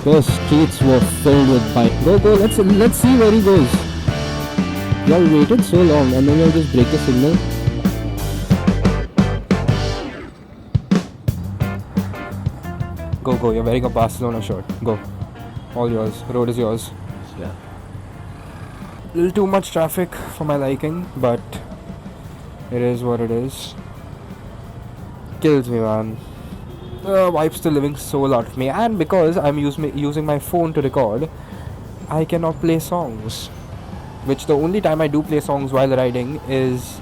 Those streets were filled with bikes. Go, let's see where he goes. Y'all waited so long and then y'all just break the signal. Go, you're wearing a Barcelona shirt. Go. All yours. Road is yours. Yeah. Little too much traffic for my liking, but it is what it is. Kills me, man. Wipes the living soul out of me, and because I'm using my phone to record, I cannot play songs. Which the only time I do play songs while riding is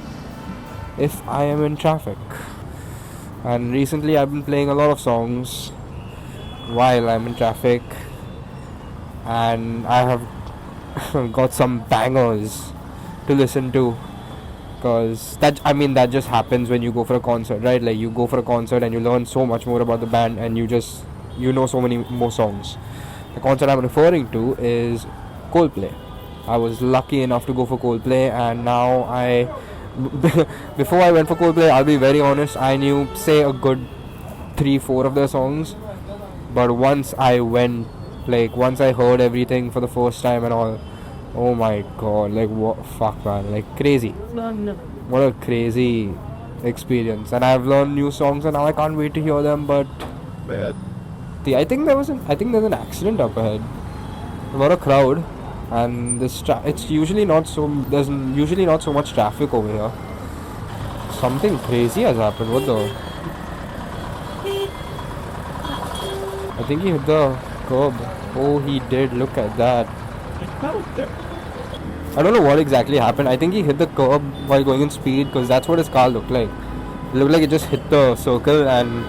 if I am in traffic. And recently I've been playing a lot of songs while I'm in traffic, and I have got some bangers to listen to. Because that just happens when you go for a concert, right? Like you go for a concert and you learn so much more about the band, and you know so many more songs. The concert I'm referring to is Coldplay. I was lucky enough to go for Coldplay, and now before I went for Coldplay, I'll be very honest, I knew say a good 3-4 of their songs, but once I heard everything for the first time and all, oh my god, like what, fuck man, like crazy. What a crazy experience. And I've learned new songs and now I can't wait to hear them. But I think there's an accident up ahead. A lot of crowd, and there's usually not so much traffic over here. Something crazy has happened. What the? I think he hit the curb. Oh, he did. Look at that. I don't know what exactly happened. I think he hit the curb while going in speed, because that's what his car looked like. It looked like it just hit the circle, and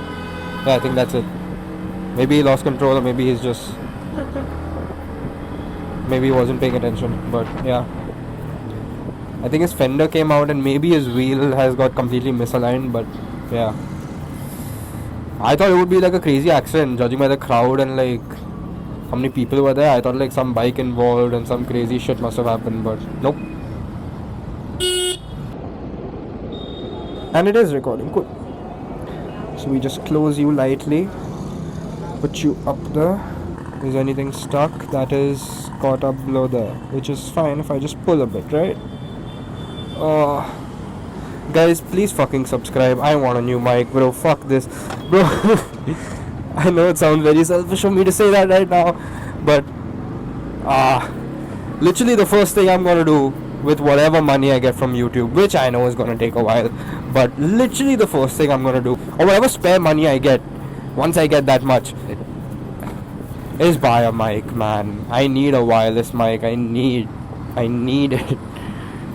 yeah, I think that's it. Maybe he lost control, or maybe he wasn't paying attention. But yeah, I think his fender came out, and maybe his wheel has got completely misaligned. But yeah, I thought it would be like a crazy accident, judging by the crowd and like how many people were there. I thought like some bike involved and some crazy shit must have happened, but nope. And it is recording, cool. So we just close you lightly, put you up there. Is anything stuck? That is caught up below there, which is fine if I just pull a bit, right? Guys, please fucking subscribe. I want a new mic, bro. Fuck this, bro. I know it sounds very selfish of me to say that right now, but literally the first thing I'm gonna do with whatever money I get from YouTube, which I know is gonna take a while, but literally the first thing I'm gonna do, or whatever spare money I get, once I get that much, is buy a mic, man. I need a wireless mic. I need it.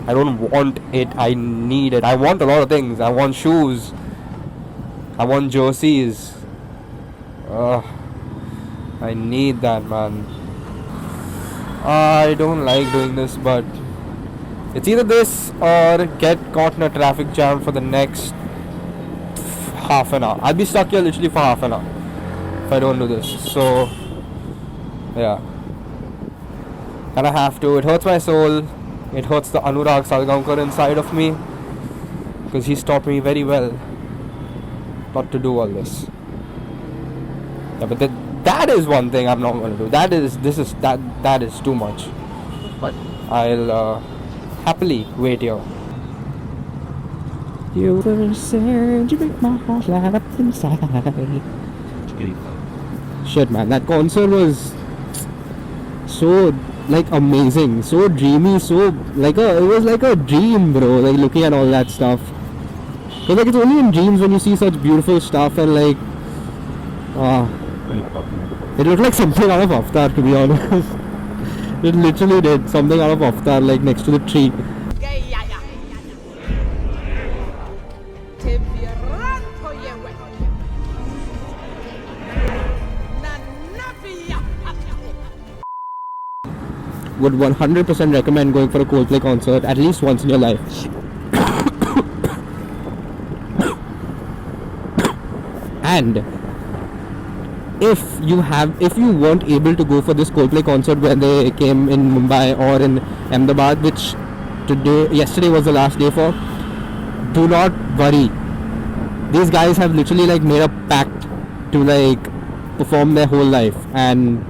I don't want it. I need it. I want a lot of things. I want shoes. I want jerseys. I need that, man. I don't like doing this, but it's either this or get caught in a traffic jam for the next half an hour. I'll be stuck here literally for half an hour if I don't do this. So yeah, and I have to. It hurts my soul. It hurts the Anurag Salgaonkar inside of me, because he taught me very well not to do all this. Yeah, but that is one thing I'm not going to do. That is too much. What? I'll happily wait here. You were said you make my heart light up inside. Shit, man, that concert was so like amazing, so dreamy, it was like a dream, bro. Like looking at all that stuff. Cause like it's only in dreams when you see such beautiful stuff, and like it looked like something out of Avatar, to be honest. It literally did something out of Avatar, like next to the tree. Would 100% recommend going for a Coldplay concert at least once in your life. And if you weren't able to go for this Coldplay concert when they came in Mumbai or in Ahmedabad, which yesterday was the last day for, do not worry. These guys have literally like made a pact to like perform their whole life, and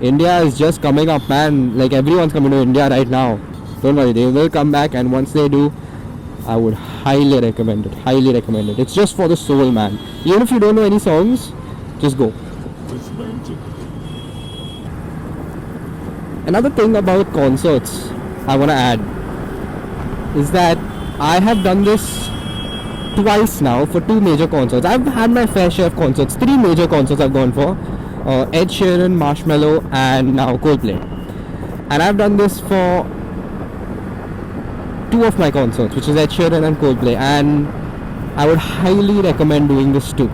India is just coming up, man. Like everyone's coming to India right now. Don't worry, they will come back, and once they do, I would highly recommend it. Highly recommend it. It's just for the soul, man. Even if you don't know any songs, just go. Another thing about concerts I want to add is that I have done this twice now for 2 major concerts. I've had my fair share of concerts. 3 major concerts I've gone for. Ed Sheeran, Marshmello, and now Coldplay. And I've done this for 2 of my concerts, which is Ed Sheeran and Coldplay, and I would highly recommend doing this too.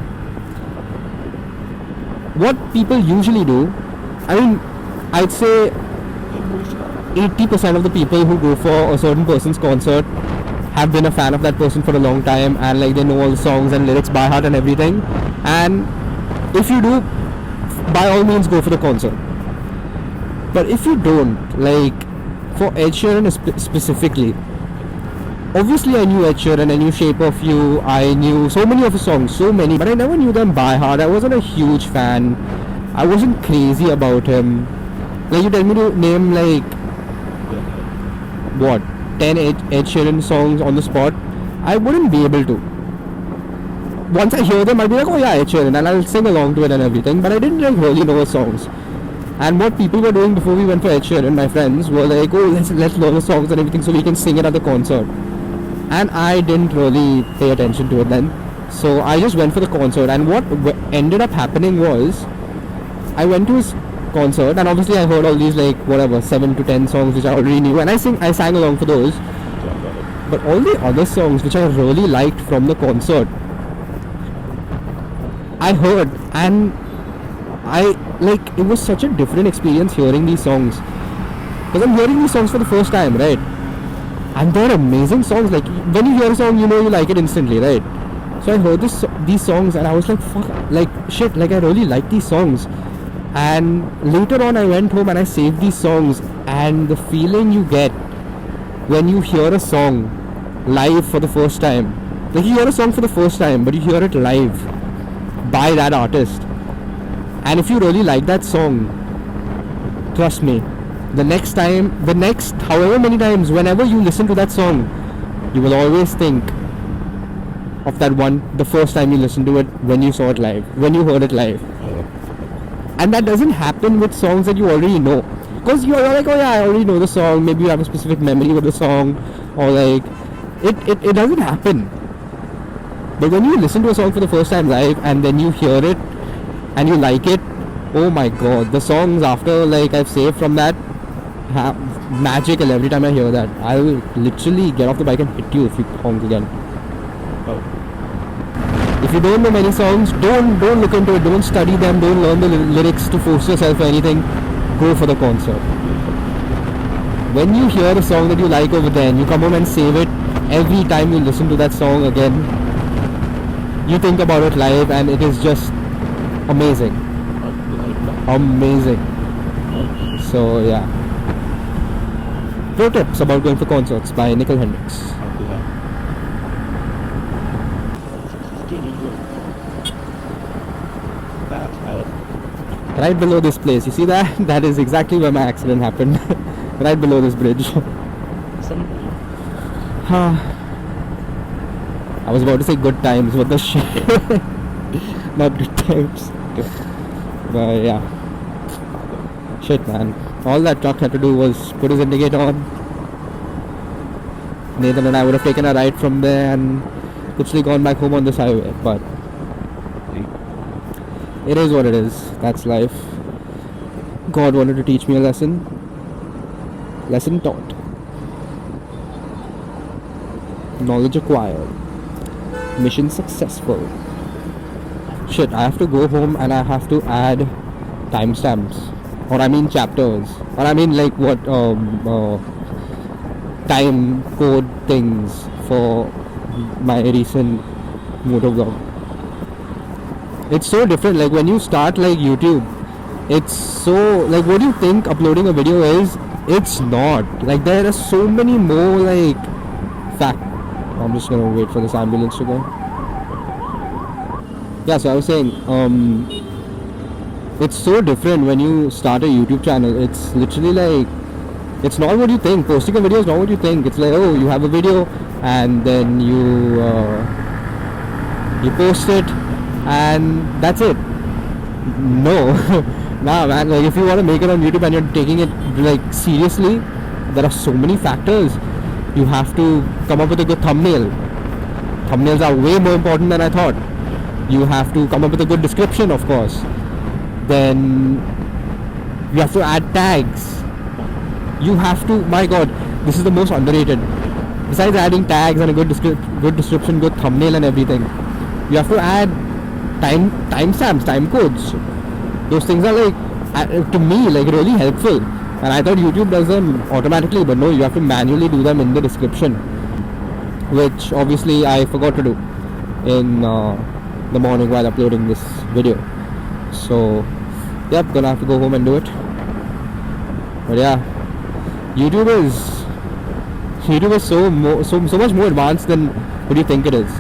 What people usually do, I mean, I'd say 80% of the people who go for a certain person's concert have been a fan of that person for a long time, and like they know all the songs and lyrics by heart and everything. And if you do, by all means go for the concert. But if you don't, like for Ed Sheeran specifically, obviously I knew Ed Sheeran, I knew Shape of You, I knew so many of his songs, so many, but I never knew them by heart. I wasn't a huge fan. I wasn't crazy about him. Like you tell me to name like what 10 Ed Sheeran songs on the spot, I wouldn't be able to. Once I hear them, I'll be like, oh yeah, Ed Sheeran, and I'll sing along to it and everything, but I didn't like really know his songs. And what people were doing before we went for Ed Sheeran, my friends, were like, oh, let's learn the songs and everything so we can sing it at the concert. And I didn't really pay attention to it then. So I just went for the concert, and what ended up happening was, I went to his concert, and obviously I heard all these like whatever 7 to 10 songs which I already knew, and I sang along for those. But all the other songs which I really liked from the concert, I heard, and I like, it was such a different experience hearing these songs, because I'm hearing these songs for the first time, right? And they're amazing songs. Like when you hear a song, you know you like it instantly, right? So I heard these songs, and I was like, fuck, like shit, like I really like these songs. And later on I went home and I saved these songs, and the feeling you get when you hear a song live for the first time, like you hear a song for the first time but you hear it live by that artist, and if you really like that song, trust me, the next however many times, whenever you listen to that song, you will always think of that one, the first time you listened to it, when you saw it live, when you heard it live. And that doesn't happen with songs that you already know, because you're like, oh yeah, I already know the song. Maybe you have a specific memory with the song, or like it doesn't happen. But when you listen to a song for the first time live, and then you hear it and you like it, oh my god, the songs after, like I've saved from that, magical. Every time I hear that, I will literally get off the bike and hit you if you honk again. If you don't know many songs, don't look into it, don't study them, don't learn the lyrics to force yourself or anything. Go for the concert. When you hear a song that you like over there and you come home and save it, every time you listen to that song again, you think about it live, and it is just amazing. Amazing. So yeah. Pro tips about going for concerts by Nikhil Hendricks. Right below this place, you see that? That is exactly where my accident happened. Right below this bridge. I was about to say good times, what the shit. Not good times. But yeah. Shit, man. All that truck had to do was put his indicator on. Nathan and I would have taken a ride from there and literally gone back home on this highway, but it is what it is. That's life. God wanted to teach me a lesson. Lesson taught. Knowledge acquired. Mission successful. Shit, I have to go home and I have to add timestamps. Or I mean chapters. Or I mean like what time code things for my recent motovlog. It's so different. Like when you start like YouTube, it's so like, what do you think uploading a video is? It's not. Like there are so many more like I'm just gonna wait for this ambulance to go. Yeah, so I was saying, It's so different when you start a YouTube channel. It's literally like, it's not what you think. Posting a video is not what you think. It's like, oh, you have a video and then you post it and that's it. No. Nah, man, like if you want to make it on YouTube and you're taking it like seriously, there are so many factors. You have to come up with a good thumbnail. Thumbnails are way more important than I thought. You have to come up with a good description, of course. Then you have to add tags. You have to, my god, this is the most underrated. Besides adding tags and a good description, good thumbnail and everything, you have to add timestamps, time codes. Those things are like, to me, like really helpful. And I thought YouTube does them automatically, but no, you have to manually do them in the description, which obviously I forgot to do in the morning while uploading this video. So, yep, gonna have to go home and do it. But yeah, YouTube is so much more advanced than what you think it is.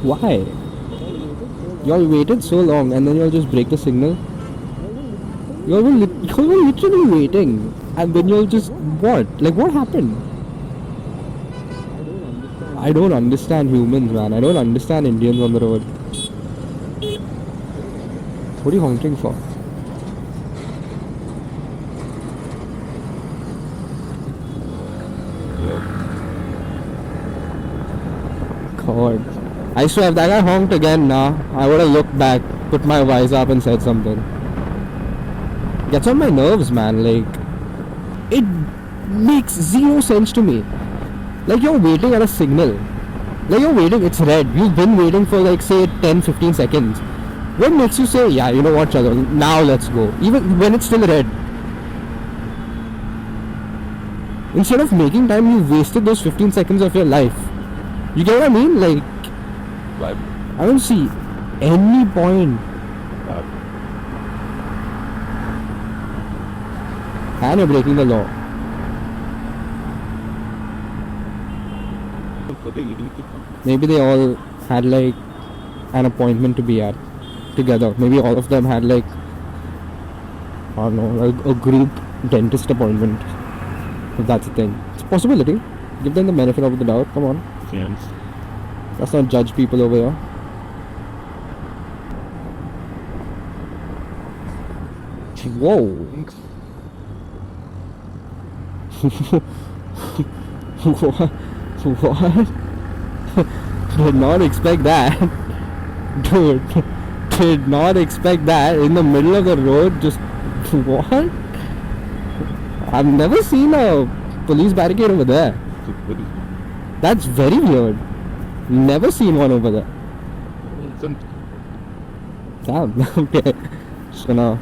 Why? Y'all waited so long and then y'all just break the signal? Y'all were literally waiting and then y'all just what? Like what happened? I don't understand humans, man. I don't understand Indians on the road. What are you honking for? God. I swear if that guy honked again now, I would have looked back, put my visor up and said something. Gets on my nerves, man. Like, it makes zero sense to me. Like you're waiting at a signal. Like you're waiting, it's red. You've been waiting for like say 10-15 seconds. What makes you say, yeah, you know what, chalo, now let's go. Even when it's still red. Instead of making time, you wasted those 15 seconds of your life. You get what I mean? Like, I don't see any point. And you're breaking the law. Maybe they all had like an appointment to be at together. Maybe all of them had like, I don't know, a group dentist appointment. If that's a thing. It's a possibility. Give them the benefit of the doubt. Come on. Yes. Let's not judge people over here. Whoa. What? Did not expect that. Dude, did not expect that. In the middle of the road, just what? I've never seen a police barricade over there. That's very weird. Never seen one over there. Damn, okay. Just gonna...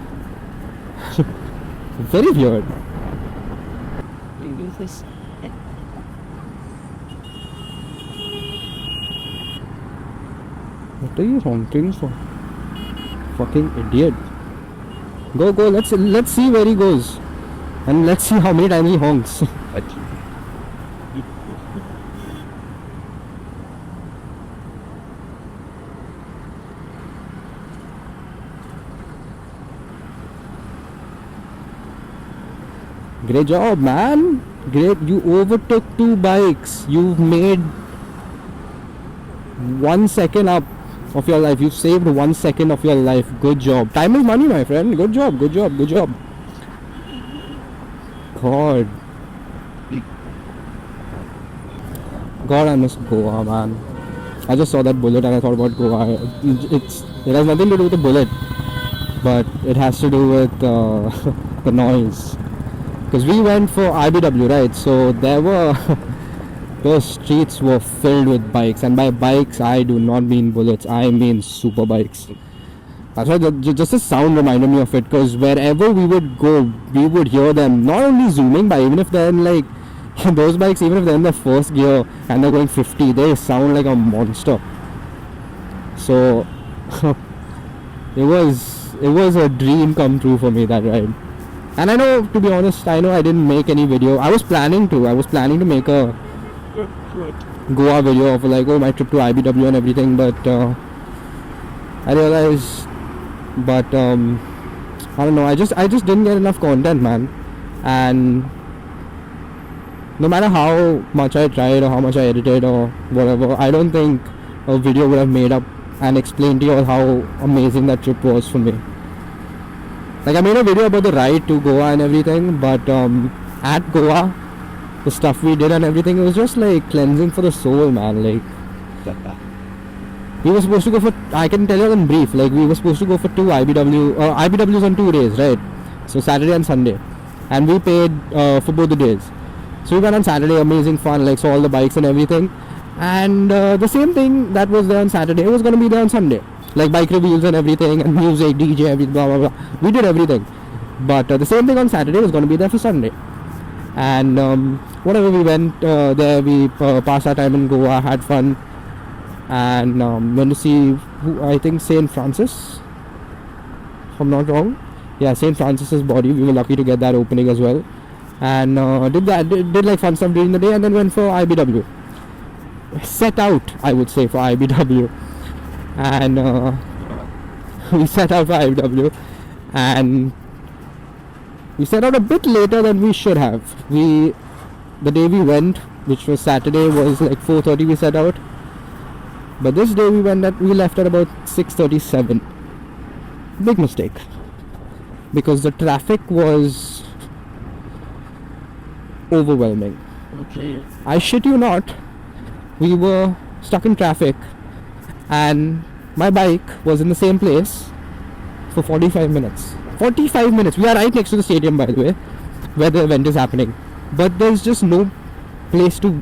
very weird. What are you honking for? Fucking idiot. Go, let's see where he goes. And let's see how many times he honks. Great job, man. Great. You overtook 2 bikes. You've made 1 second up of your life. You've saved 1 second of your life. Good job. Time is money, my friend. Good job. Good job. Good job. God. God, I miss Goa, man. I just saw that bullet and I thought about Goa. It has nothing to do with the bullet, but it has to do with the noise. Because we went for IBW, right? So there were those streets were filled with bikes, and by bikes I do not mean bullets, I mean super bikes. That's why just the sound reminded me of it, because wherever we would go, we would hear them not only zooming by, even if they're in like those bikes, even if they're in the first gear and they're going 50, they sound like a monster. So it was a dream come true for me, that ride. And I know, to be honest, I didn't make any video. I was planning to make a Goa video of like, my trip to IBW and everything, but I realized, but I don't know, I just didn't get enough content, man. And no matter how much I tried or how much I edited or whatever, I don't think a video would have made up and explained to you all how amazing that trip was for me. Like, I made a video about the ride to Goa and everything, but at Goa, the stuff we did and everything, it was just like cleansing for the soul, man. Like, we were supposed to go for, I can tell you in brief, like we were supposed to go for 2 IBWs on 2 days, right? So Saturday and Sunday, and we paid for both the days. So we went on Saturday, amazing fun, like saw all the bikes and everything. And the same thing that was there on Saturday was going to be there on Sunday, like bike reviews and everything, and music, DJ, everything, blah blah blah. We did everything, but the same thing on Saturday was going to be there for Sunday. And whatever, we went there, we passed our time in Goa, had fun, and went to see I think St. Francis, if I'm not wrong. Yeah, St. Francis's body. We were lucky to get that opening as well, and did like fun stuff during the day, and then went for IBW. Set out, I would say, for IBW, and we set out for IBW, and we set out a bit later than we should have. The day we went, which was Saturday, was like 4:30 we set out, but this day we left at about 6:37. Big mistake, because the traffic was overwhelming. Okay. I shit you not, we were stuck in traffic, and my bike was in the same place for 45 minutes. 45 minutes. We are right next to the stadium, by the way, where the event is happening, but there's just no place to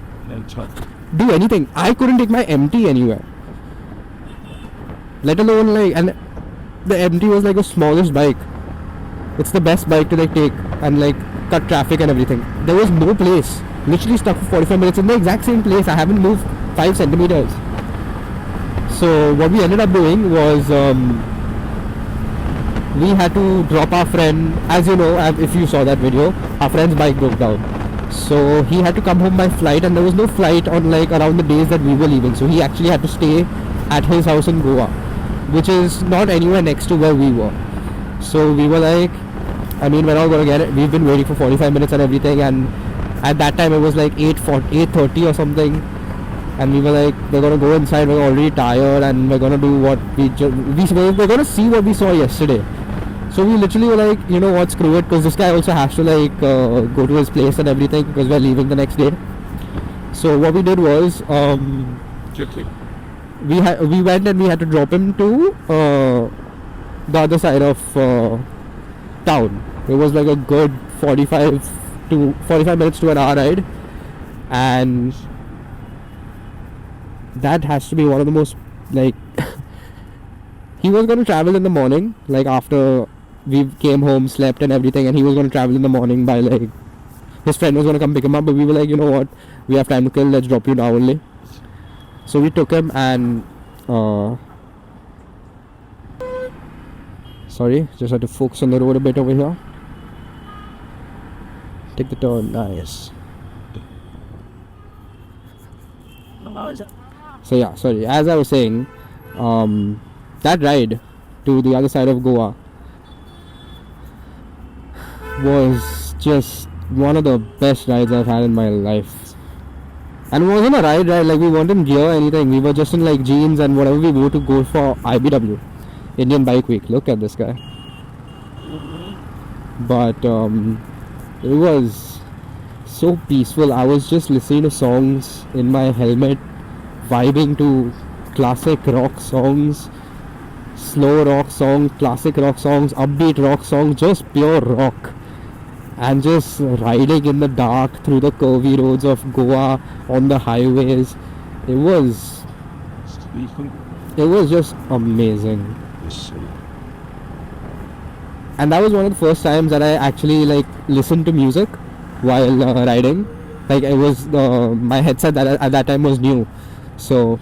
do anything. I couldn't take my MT anywhere, let alone like, and the MT was like the smallest bike. It's the best bike to like take and like cut traffic and everything. There was no place. Literally stuck for 45 minutes in the exact same place. I haven't moved 5 centimeters. So what we ended up doing was we had to drop our friend. As you know, if you saw that video, our friend's bike broke down, so he had to come home by flight, and there was no flight on like around the days that we were leaving, so he actually had to stay at his house in Goa, which is not anywhere next to where we were. So we were like, I mean, we're not gonna get it. We've been waiting for 45 minutes and everything, and at that time it was like 8:30 or something, and we were like, we're gonna go inside, we're already tired, and we're gonna do what we're gonna see what we saw yesterday. So we literally were like, you know what, screw it, because this guy also has to like go to his place and everything, because we're leaving the next day. So what we did was we went and we had to drop him to the other side of town. It was like a good 45 minutes to an hour ride, and that has to be one of the most like he was going to travel in the morning, like after we came home, slept and everything, and he was going to travel in the morning by like, his friend was going to come pick him up, but we were like, you know what, we have time to kill, let's drop you now only. So we took him, and sorry, just had to focus on the road a bit over here. Take the turn, nice. So yeah, sorry, as I was saying, that ride to the other side of Goa was just one of the best rides I've had in my life. And it wasn't a ride, like we weren't in gear or anything, we were just in like jeans and whatever we wore to go for IBW, Indian Bike Week. Look at this guy. But it was so peaceful. I was just listening to songs in my helmet, vibing to classic rock songs, slow rock songs, classic rock songs, upbeat rock songs, just pure rock. and just riding in the dark through the curvy roads of Goa on the highways. It was just amazing. And that was one of the first times that I actually like listened to music while riding. Like it was my headset that at that time was new, so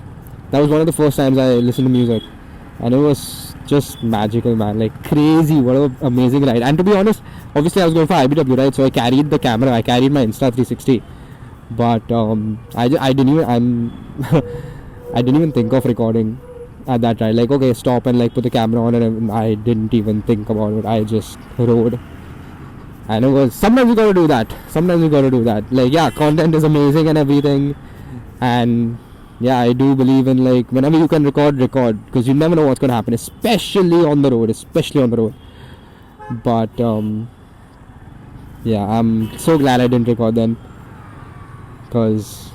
that was one of the first times I listened to music, and it was just magical, man. Like crazy, what an amazing ride. And to be honest, obviously I was going for IBW, right? So I carried the camera, I carried my Insta360, but I didn't even I didn't even think of recording at that ride. Like, okay, stop and like put the camera on, and I didn't even think about it. I just rode. And it was, sometimes you gotta do that. Like, yeah, content is amazing and everything. And yeah, I do believe in like, whenever you can record, because you never know what's gonna happen, especially on the road. But yeah, I'm so glad I didn't record then, because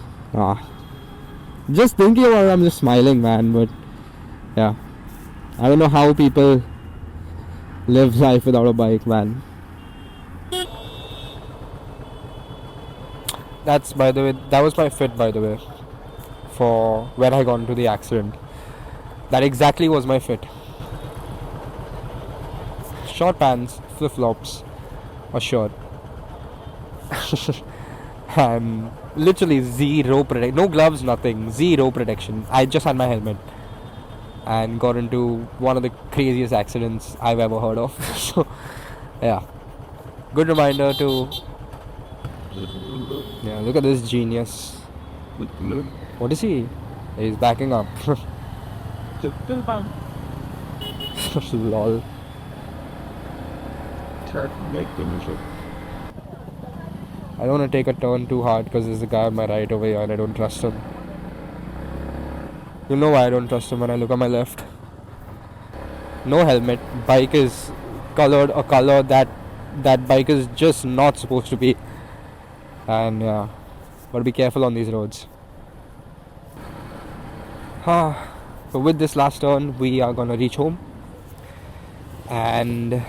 just thinking about it, I'm just smiling, man. But yeah, I don't know how people live life without a bike, man. That's, by the way, that was my fit, by the way, for when I got into the accident. That exactly was my fit. Short pants, flip-flops, a shirt. And literally zero protection, no gloves, nothing, zero protection. I just had my helmet and got into one of the craziest accidents I've ever heard of. So yeah, good reminder to, yeah, look at this genius. What is he? He's backing up. Lol. I don't want to take a turn too hard because there's a guy on my right over here and I don't trust him. You know why I don't trust him when I look at my left. No helmet. Bike is colored a color that bike is just not supposed to be. And yeah, but be careful on these roads. But with this last turn, we are gonna reach home. And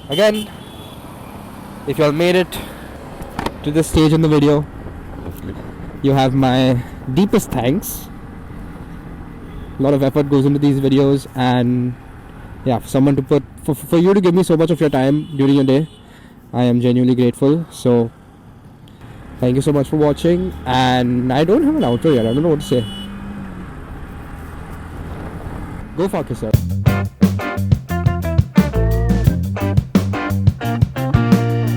again, if you all made it to this stage in the video, you have my deepest thanks. A lot of effort goes into these videos, and yeah, for someone to put for you to give me so much of your time during your day, I am genuinely grateful. So thank you so much for watching. And I don't have an outro yet. I don't know what to say. Go fuck yourself.